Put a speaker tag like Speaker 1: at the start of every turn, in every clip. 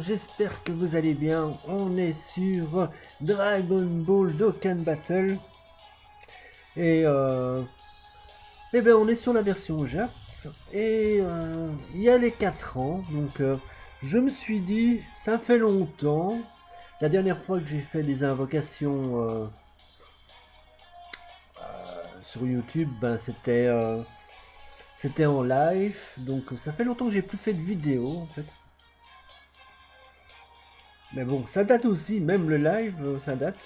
Speaker 1: gens, j'espère que vous allez bien. On est sur Dragon Ball Dokkan Battle. Et ben on est sur la version Jap. Et il y a les 4 ans. Donc je me suis dit, ça fait longtemps. La dernière fois que j'ai fait des invocations sur YouTube, ben c'était en live. Donc ça fait longtemps que j'ai plus fait de vidéo en fait. Mais bon, ça date aussi, même le live, ça date.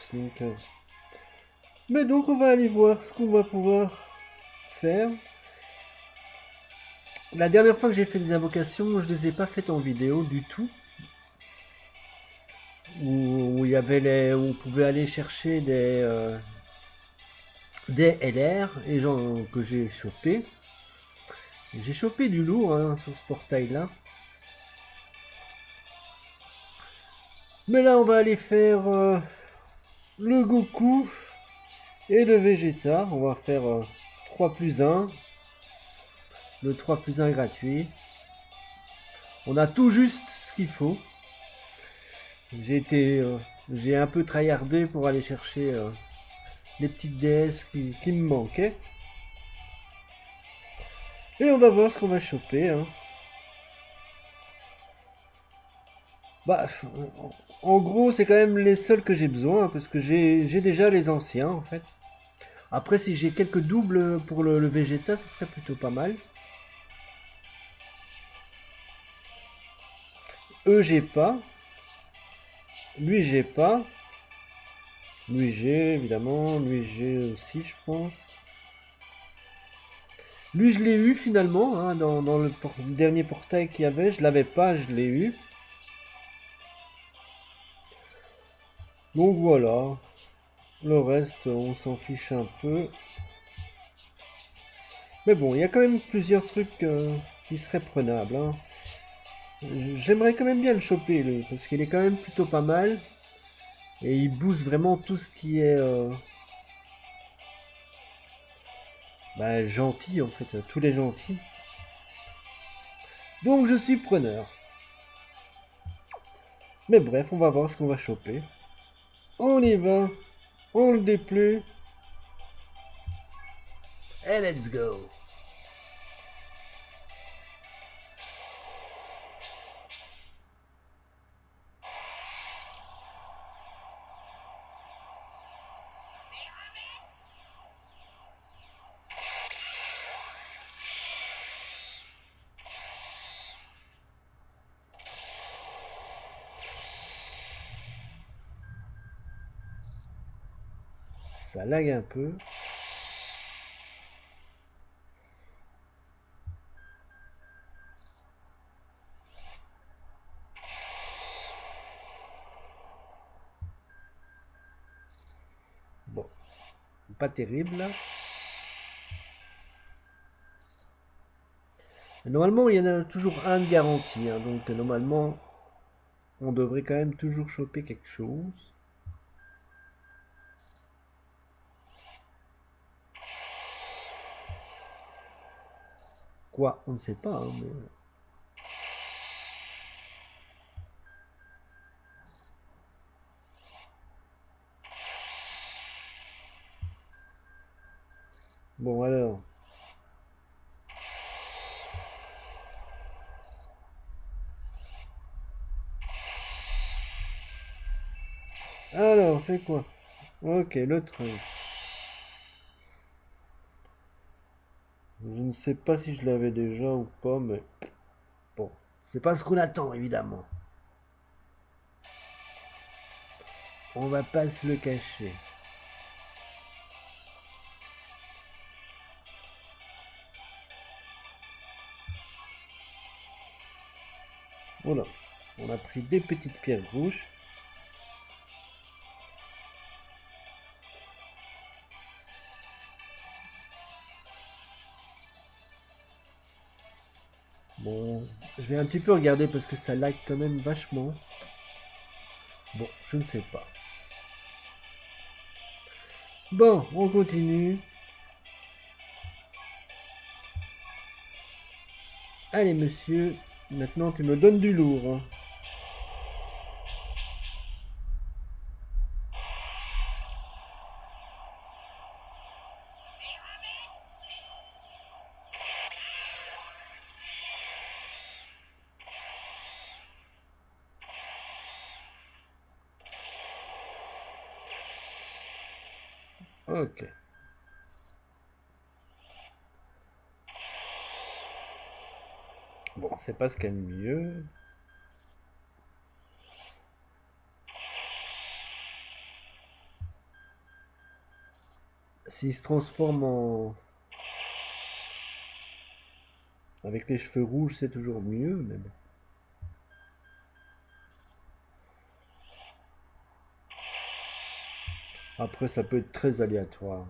Speaker 1: Mais donc on va aller voir ce qu'on va pouvoir faire. La dernière fois que j'ai fait des invocations, je les ai pas faites en vidéo du tout. Où il y avait où on pouvait aller chercher des LR et gens que j'ai chopé. J'ai chopé du lourd hein, sur ce portail là. Mais là on va aller faire le Goku et le Vegeta. On va faire 3 plus 1. Le 3 plus 1 gratuit. On a tout juste ce qu'il faut. J'ai un peu tryhardé pour aller chercher les petites DS qui me manquaient. Et on va voir ce qu'on va choper. Hein. Bah, en gros, c'est quand même les seuls que j'ai besoin, parce que j'ai déjà les anciens, en fait. Après, si j'ai quelques doubles pour le Vegeta, ce serait plutôt pas mal. Eux, j'ai pas. Lui, j'ai pas. Lui, j'ai, évidemment. Lui, j'ai aussi, je pense. Lui, je l'ai eu finalement, hein, dans le dernier portail qu'il y avait. Je l'avais pas, je l'ai eu. Donc voilà. Le reste, on s'en fiche un peu. Mais bon, il y a quand même plusieurs trucs qui seraient prenables. Hein. J'aimerais quand même bien le choper, lui, parce qu'il est quand même plutôt pas mal. Et il booste vraiment tout ce qui est bah, gentil, en fait, tous les gentils. Donc je suis preneur. Mais bref, on va voir ce qu'on va choper. On y va, on le déploie. Et let's go! Ça lag un peu. Bon, pas terrible là. Normalement, il y en a toujours un de garanti, hein, donc normalement, on devrait quand même toujours choper quelque chose. Quoi? On ne sait pas, hein, mais... Bon alors... Alors, c'est quoi? Ok, le truc. Je ne sais pas si je l'avais déjà ou pas, mais... Bon, c'est pas ce qu'on attend, évidemment. On va pas se le cacher. Voilà. On a pris des petites pierres rouges. Bon, je vais un petit peu regarder parce que ça lag quand même vachement. Bon, je ne sais pas. Bon, on continue. Allez, monsieur. Maintenant, tu me donnes du lourd. Hein. Ok. Bon, c'est pas ce qu'il y a de mieux. S'il se transforme en... avec les cheveux rouges, c'est toujours mieux, mais bon. Après, ça peut être très aléatoire.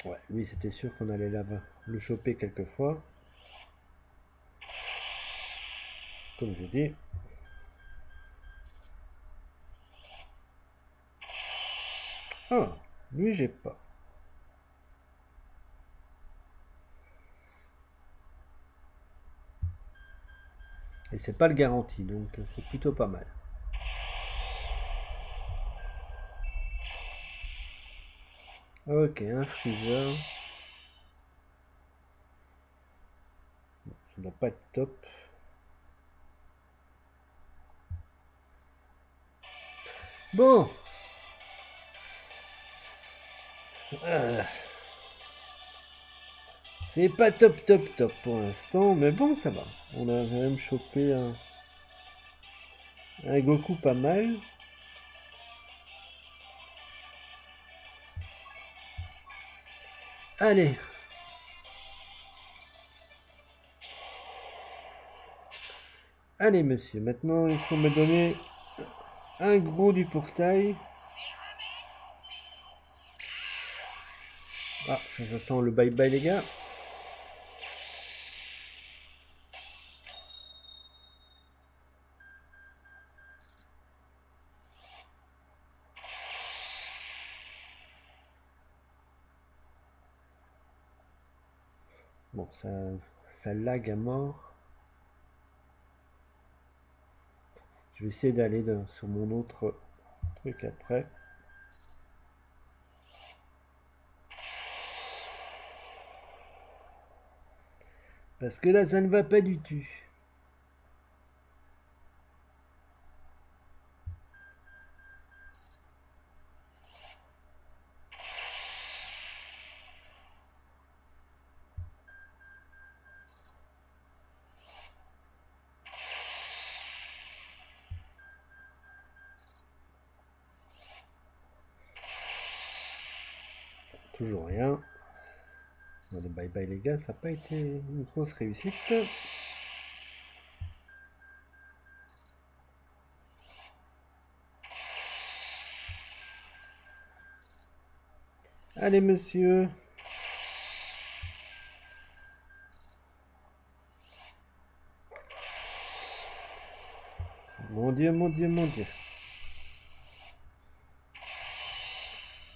Speaker 1: Ouais, lui, c'était sûr qu'on allait là-bas le choper quelquefois. Comme je dis. Ah, lui, j'ai pas. Et c'est pas le garanti, donc c'est plutôt pas mal. Ok, un freezer. Ça doit pas être top. Bon. Euh, c'est pas top top top pour l'instant, mais bon, ça va. On a quand même chopé un Goku pas mal. Allez. Allez, monsieur. Maintenant, il faut me donner un gros du portail. Ah, ça sent le bye-bye, les gars. Bon, ça lag à mort. Je vais essayer d'aller sur mon autre truc après. Parce que là, ça ne va pas du tout. Toujours rien. Bon, le bye bye les gars, ça n'a pas été une grosse réussite. Allez monsieur. Mon dieu, mon dieu, mon dieu.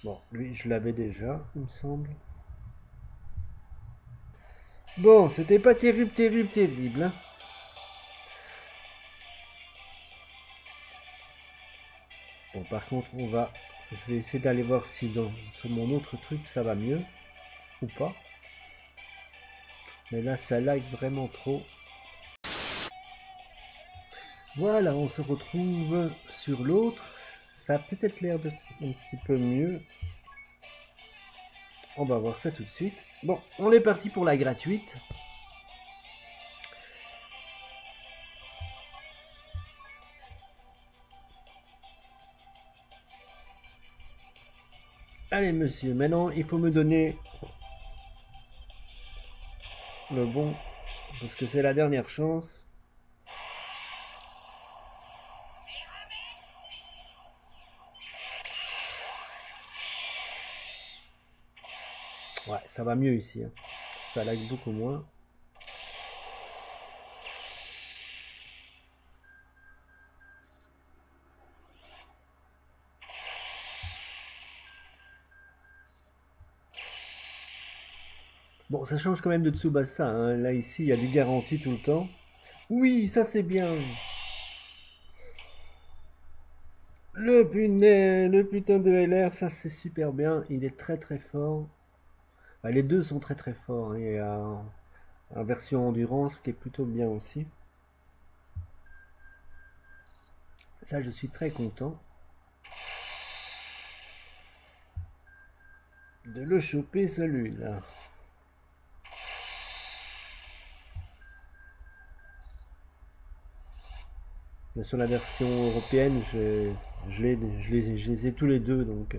Speaker 1: Bon, lui je l'avais déjà, il me semble. Bon, c'était pas terrible, terrible, terrible. Hein. Bon, par contre, je vais essayer d'aller voir si sur mon autre truc ça va mieux ou pas. Mais là, ça lag vraiment trop. Voilà, on se retrouve sur l'autre. Ça a peut-être l'air d'être un petit peu mieux. On va voir ça tout de suite. Bon, on est parti pour la gratuite. Allez monsieur, maintenant il faut me donner le bon, parce que c'est la dernière chance. Ouais, ça va mieux ici. Hein. Ça lag beaucoup moins. Bon, ça change quand même de Tsubasa. Hein. Là, ici, il y a du garanti tout le temps. Oui, ça c'est bien. Le putain de LR, ça c'est super bien. Il est très très fort. Enfin, les deux sont très très forts. Hein. en version endurance qui est plutôt bien aussi. Ça, je suis très content de le choper celui-là. Sur la version européenne, je les ai tous les deux, donc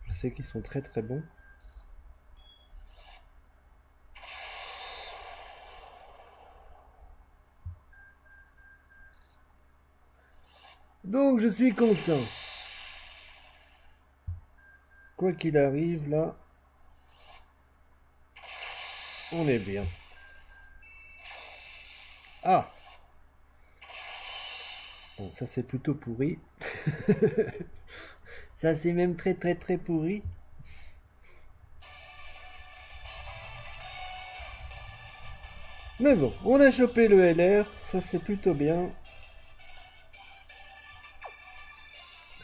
Speaker 1: je sais qu'ils sont très très bons. Donc je suis content. Quoi qu'il arrive, là, on est bien. Ah! Bon, ça c'est plutôt pourri. Ça c'est même très très très pourri. Mais bon, on a chopé le LR, ça c'est plutôt bien.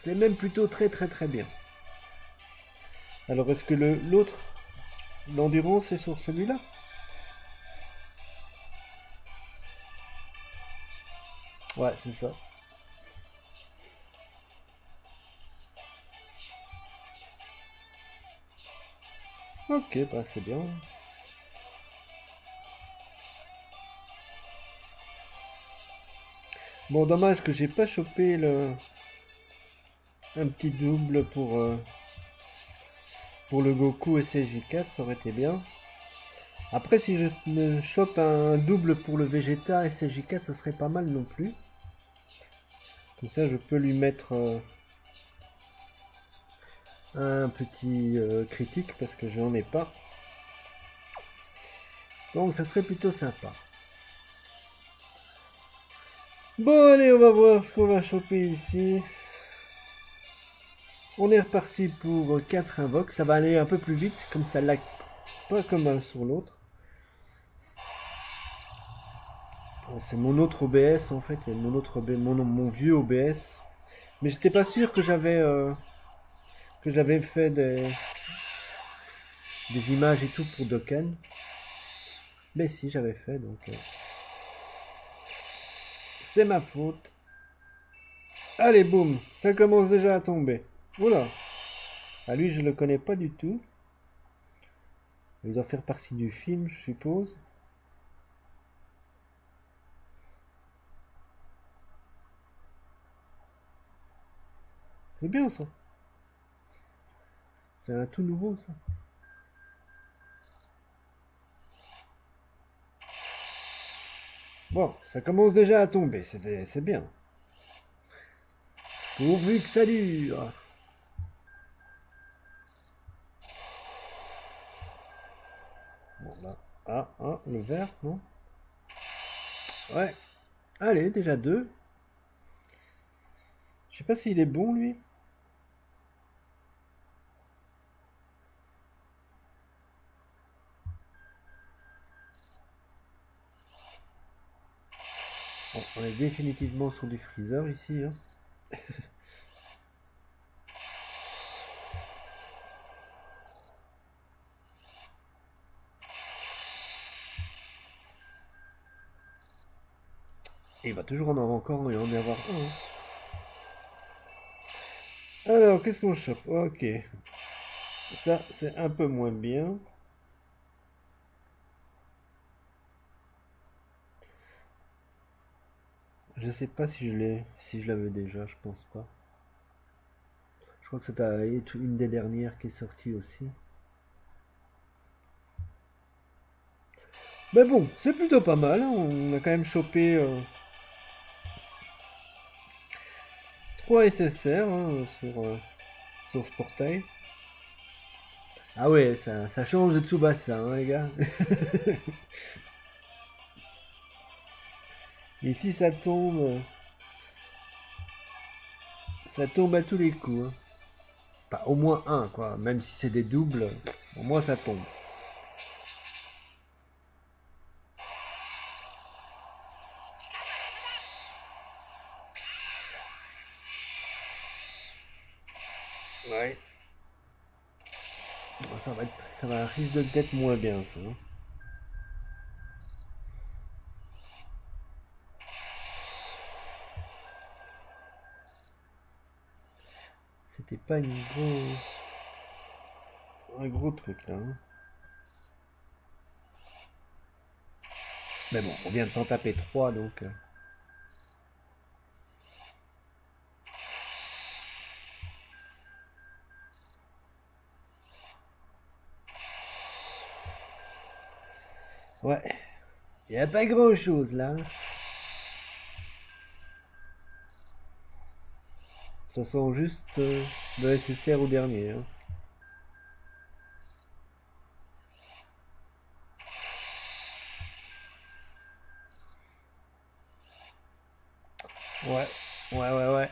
Speaker 1: C'est même plutôt très très très bien. Alors est-ce que l'autre, l'endurance est sur celui-là? Ouais, c'est ça. Ok, bah c'est bien. Bon, dommage que j'ai pas chopé un petit double pour le Goku SSJ4, ça aurait été bien. Après, si je me chope un double pour le Vegeta SSJ4, ça serait pas mal non plus. Comme ça, je peux lui mettre un petit critique parce que je n'en ai pas. Donc, ça serait plutôt sympa. Bon, allez, on va voir ce qu'on va choper ici. On est reparti pour 4 invoques. Ça va aller un peu plus vite, comme ça lag pas comme un sur l'autre. C'est mon autre OBS en fait, mon autre mon vieux OBS. Mais j'étais pas sûr que j'avais fait des images et tout pour Dokkan. Mais si j'avais fait donc c'est ma faute. Allez boum, ça commence déjà à tomber. Oula, ah lui je le connais pas du tout. Il doit faire partie du film je suppose. C'est bien ça. C'est un tout nouveau ça. Bon, ça commence déjà à tomber, c'est bien. Pourvu que ça dure. Bon bah, le vert, non? Ouais. Allez, déjà deux. Je sais pas s'il est bon lui. Bon, on est définitivement sur du freezer ici. Hein. Et il va toujours en avoir encore et en y avoir un. Hein. Alors, qu'est-ce qu'on chope? Ok. Ça, c'est un peu moins bien. Je sais pas si je l'avais déjà, je pense pas. Je crois que c'est une des dernières qui est sortie aussi. Mais bon, c'est plutôt pas mal. Hein. On a quand même chopé 3 SSR hein, sur ce portail. Ah ouais, ça change de Tsubasa, hein, les gars. Ici, ça tombe à tous les coups. Hein. Enfin, au moins un, quoi. Même si c'est des doubles, au moins ça tombe. Ouais. Bon, ça risque d'être moins bien, ça. Hein. c'était pas un gros truc là, hein. Mais bon, on vient de s'en taper 3 donc. Ouais, il n'y a pas grand chose là. Ça sent juste le SSR au dernier, hein. Ouais, ouais.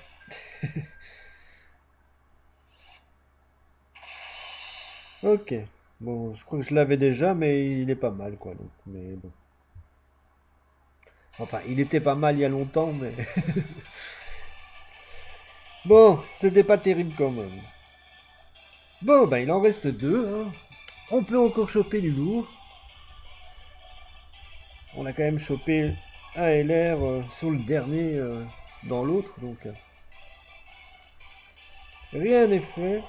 Speaker 1: Ok. Bon, je crois que je l'avais déjà, mais il est pas mal, quoi. Donc, mais bon. Enfin, il était pas mal il y a longtemps, mais. Bon, c'était pas terrible quand même. Bon, bah, il en reste deux, hein. On peut encore choper du lourd. On a quand même chopé un LR sur le dernier dans l'autre, donc rien n'est fait.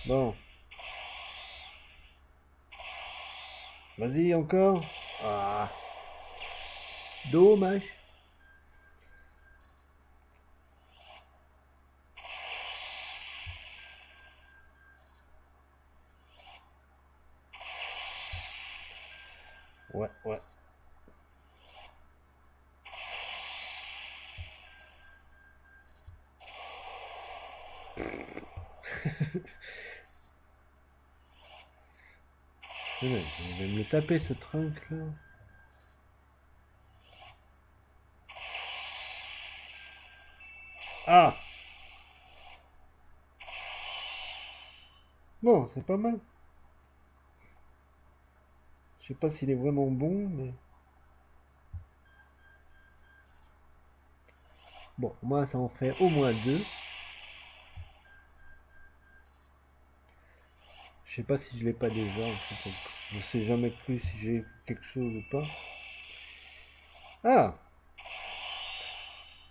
Speaker 1: Bon, vas-y encore. Ah, dommage. Ouais. Ouais, je vais me le taper ce trunk là. Ah, bon, c'est pas mal. Je sais pas s'il est vraiment bon, mais bon, moi ça en fait au moins deux. Je sais pas si je l'ai pas déjà, en fait, donc je sais jamais plus si j'ai quelque chose ou pas. Ah,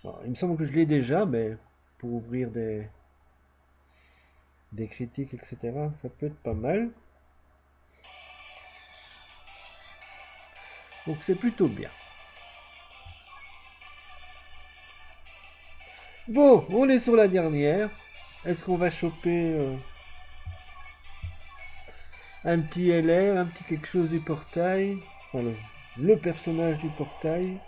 Speaker 1: bon, il me semble que je l'ai déjà, mais pour ouvrir des critiques, etc., ça peut être pas mal. Donc c'est plutôt bien. Bon, on est sur la dernière. Est-ce qu'on va choper un petit LR, un petit quelque chose du portail? Enfin, le personnage du portail.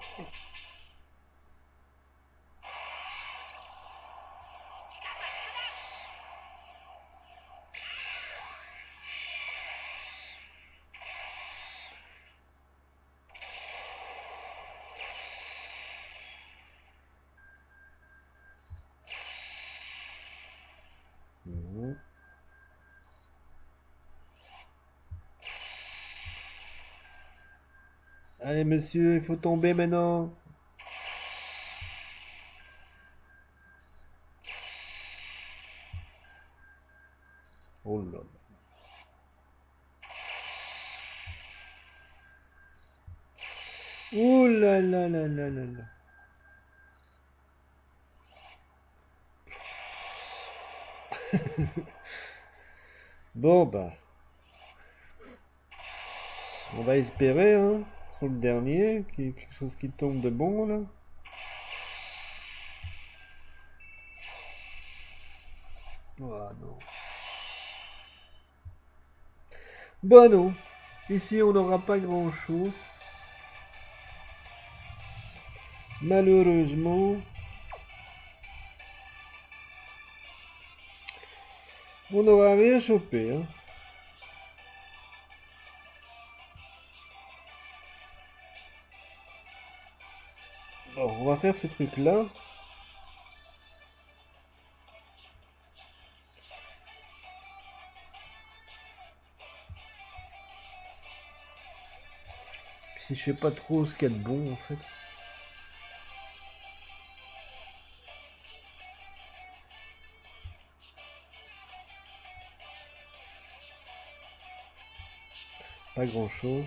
Speaker 1: Mhm. Allez, monsieur, il faut tomber maintenant. Oh là là. Oh là là là là là là. Bon, bah, on va espérer, hein, sur le dernier, qu'il y ait quelque chose qui tombe de bon, là. Ah non. Bon, non. Ici, on n'aura pas grand-chose. Malheureusement, on n'aura rien chopé, hein. Bon, on va faire ce truc-là. Si je sais pas trop ce qu'il y a de bon, en fait. pas grand chose.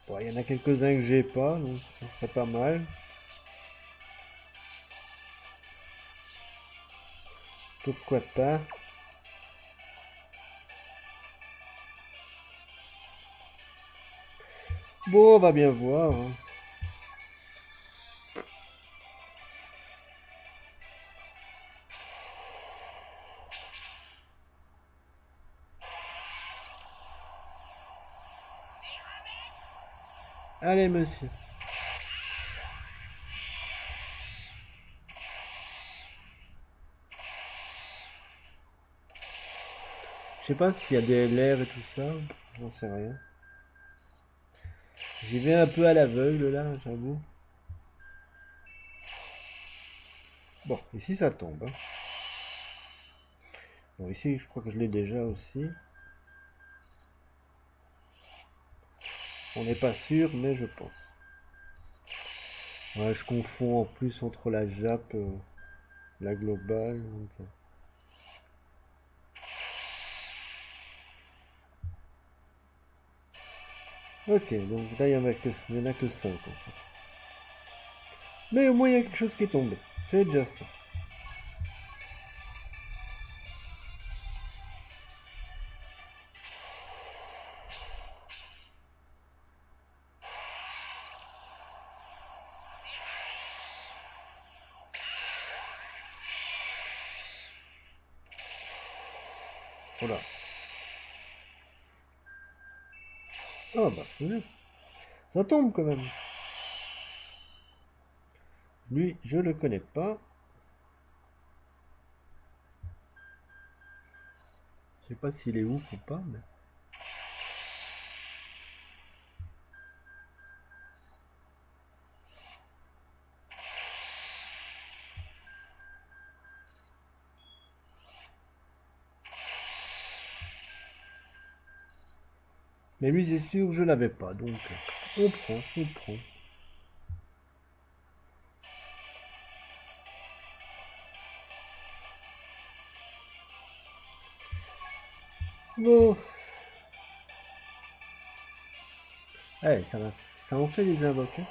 Speaker 1: Bon, il y en a quelques-uns que j'ai pas, donc ça serait pas mal. Pourquoi pas? Bon, on va bien voir, hein. Allez, monsieur. Je sais pas s'il y a des LR et tout ça, j'en sais rien. J'y vais un peu à l'aveugle là, j'avoue. Bon, ici ça tombe, hein. Bon, ici je crois que je l'ai déjà aussi. On n'est pas sûr, mais je pense. Ouais, je confonds en plus entre la Jap, la globale. Ok, donc là il y en a que 5 en fait. Mais au moins il y a quelque chose qui est tombé. C'est déjà ça. Voilà. Ah bah c'est bien. Ça tombe quand même. Lui, je le connais pas. Je sais pas s'il est ouf ou pas, mais... Mais lui, c'est sûr que je l'avais pas, donc on prend, on prend. Bon, allez, ça en fait des invoques, hein.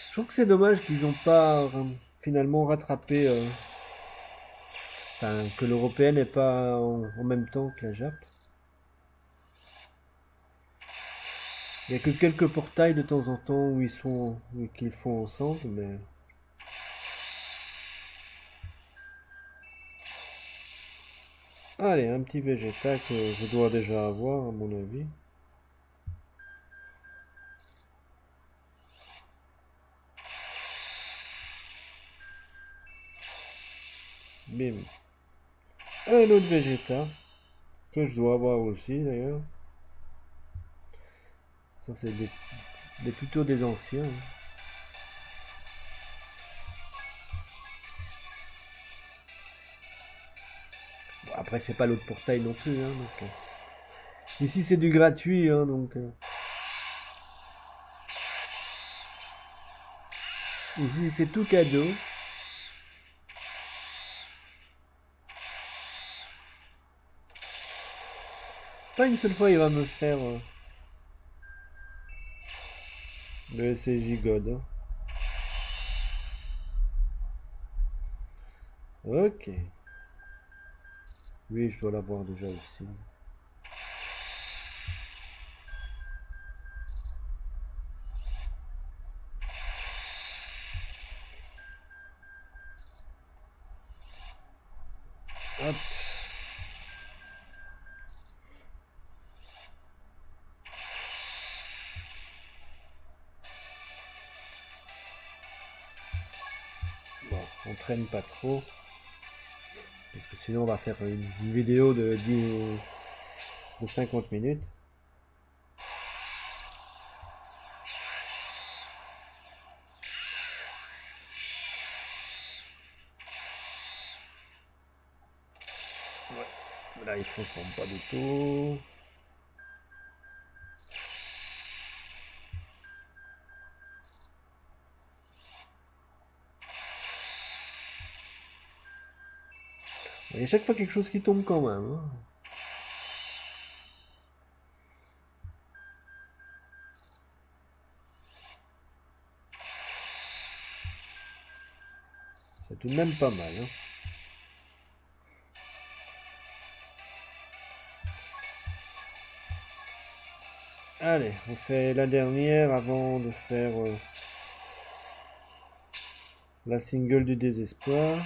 Speaker 1: Je trouve que c'est dommage qu'ils n'ont pas finalement rattrapé, enfin, que l'européenne n'est pas en même temps que la Jap. Il n'y a que quelques portails de temps en temps où qu'ils font ensemble, mais allez, un petit Vegeta que je dois déjà avoir à mon avis. Bim. Un autre Vegeta que je dois avoir aussi d'ailleurs. Ça c'est plutôt des anciens, hein. Bon, après c'est pas l'autre portail non plus, hein, donc, ici c'est du gratuit, hein, donc ici c'est tout cadeau. Pas une seule fois il va me faire le SCJ God, hein. Ok. Oui, je dois l'avoir déjà aussi. Hop. Bon, on traîne pas trop. Parce que sinon on va faire une vidéo de 50 minutes. Là, il se transforme pas du tout. Il y a chaque fois quelque chose qui tombe quand même. Hein. C'est tout de même pas mal. Hein. Allez, on fait la dernière avant de faire la single du désespoir.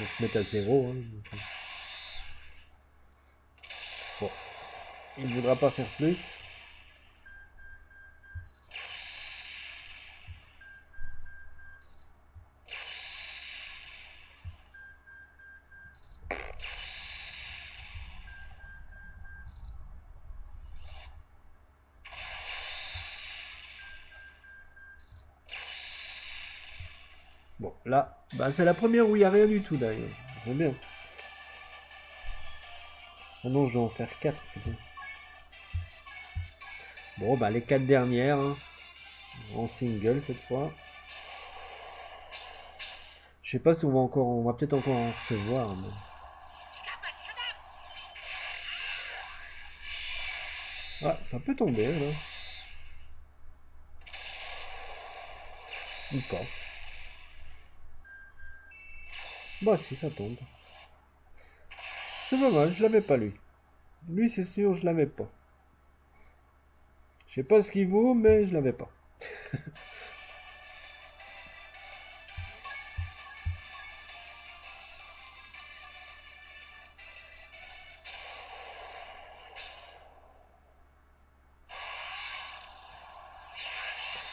Speaker 1: On se met à 0. Hein. Bon, il ne voudra pas faire plus. Bon, là, bah, c'est la première où il n'y a rien du tout d'ailleurs. C'est bien. Ah non, je vais en faire 4. Bon, bah les 4 dernières, hein, en single cette fois. Je sais pas si on va peut-être encore en recevoir. Mais... Ah, ça peut tomber là. Ou pas. Bah si, ça tombe. C'est pas mal, je l'avais pas lui. Lui, c'est sûr, je l'avais pas. Je sais pas ce qu'il vaut, mais je l'avais pas.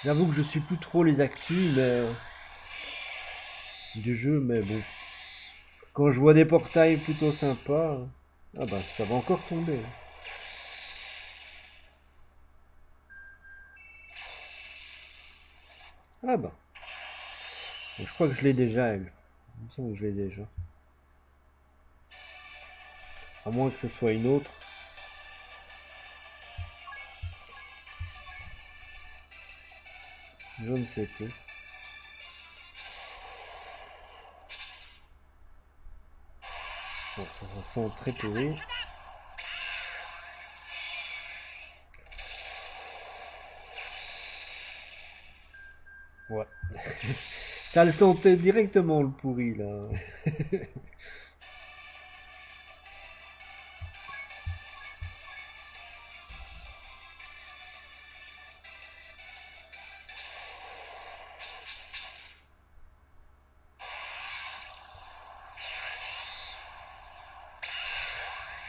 Speaker 1: J'avoue que je suis plus trop les actus du jeu, mais bon. Quand je vois des portails plutôt sympas, ah bah ça va encore tomber. Ah bah, je crois que je l'ai déjà elle. Il me semble que je l'ai déjà. À moins que ce soit une autre. Je ne sais plus. Bon, ça sent très pourri. Ouais. Ça le sentait directement le pourri là.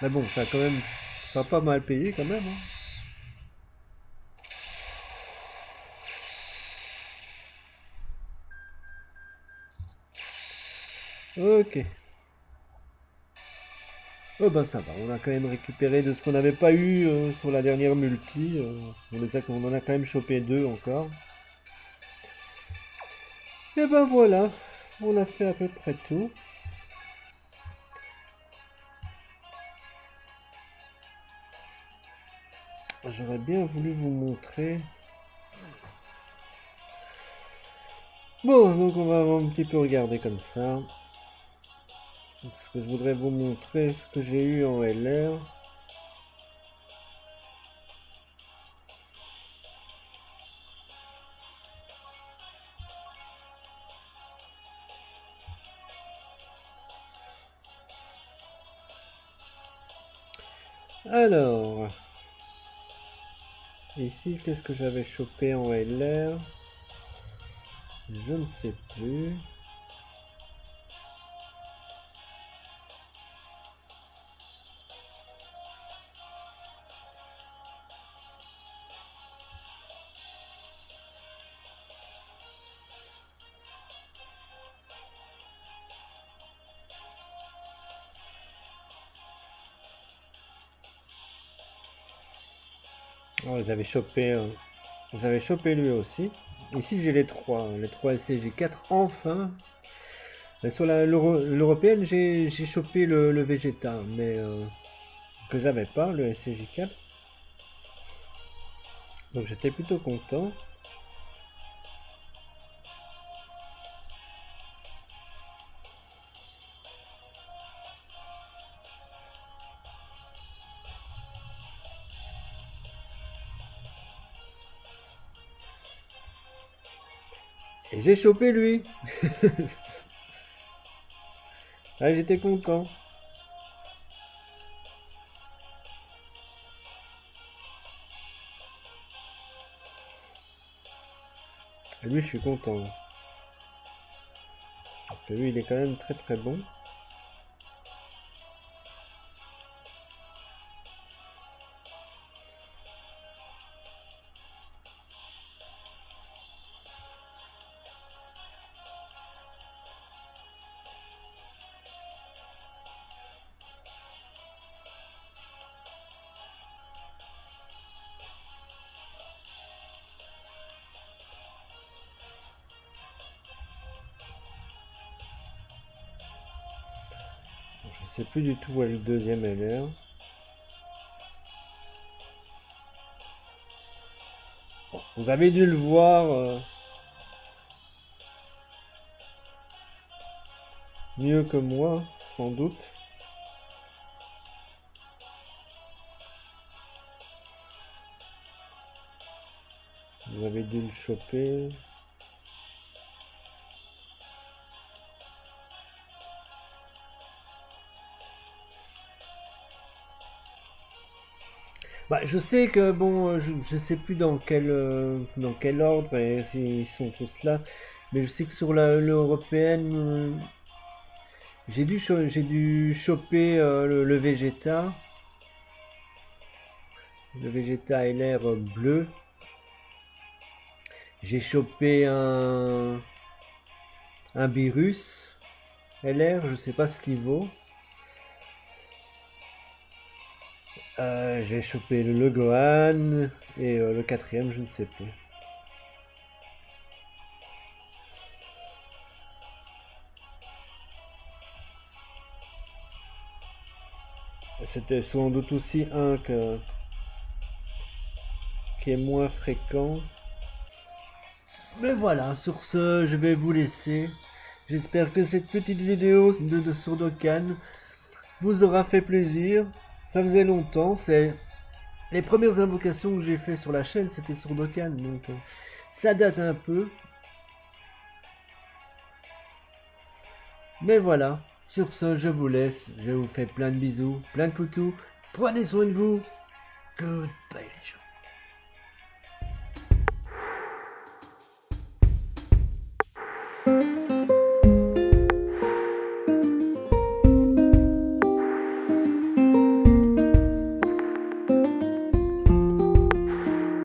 Speaker 1: Mais bon, ça a quand même, ça a pas mal payé quand même. Hein. Ok. Oh ben ça va, on a quand même récupéré de ce qu'on n'avait pas eu sur la dernière multi. On en a quand même chopé 2 encore. Et ben voilà, on a fait à peu près tout. J'aurais bien voulu vous montrer. Bon, donc on va un petit peu regarder comme ça. Parce que je voudrais vous montrer ce que j'ai eu en LR. Alors, ici, qu'est-ce que j'avais chopé en LR? Je ne sais plus. Oh, j'avais chopé lui aussi. Ici, j'ai les 3 SCJ4 enfin. Sur l'européenne, j'ai chopé le Vegeta, mais que j'avais pas, le SCJ4. Donc j'étais plutôt content. Et j'ai chopé lui. Ah, j'étais content. Et lui, je suis content. Parce que lui, il est quand même très très bon. Je sais plus du tout où est le deuxième LR. Bon, vous avez dû le voir mieux que moi, sans doute. Vous avez dû le choper. Bah, je sais que bon, je sais plus dans quel ordre et s'ils sont tous là, mais je sais que sur l'européenne, j'ai dû choper le Vegeta LR bleu. J'ai chopé un Beerus LR, je sais pas ce qu'il vaut. J'ai chopé le Gohan et le quatrième, je ne sais plus. C'était sans doute aussi qui est moins fréquent. Mais voilà, sur ce, je vais vous laisser. J'espère que cette petite vidéo de sur Dokkan vous aura fait plaisir. Ça faisait longtemps, c'est les premières invocations que j'ai fait sur la chaîne, c'était sur Dokkan, donc ça date un peu. Mais voilà, sur ce, je vous laisse. Je vous fais plein de bisous, plein de poutous. Prenez soin de vous. Goodbye les gens.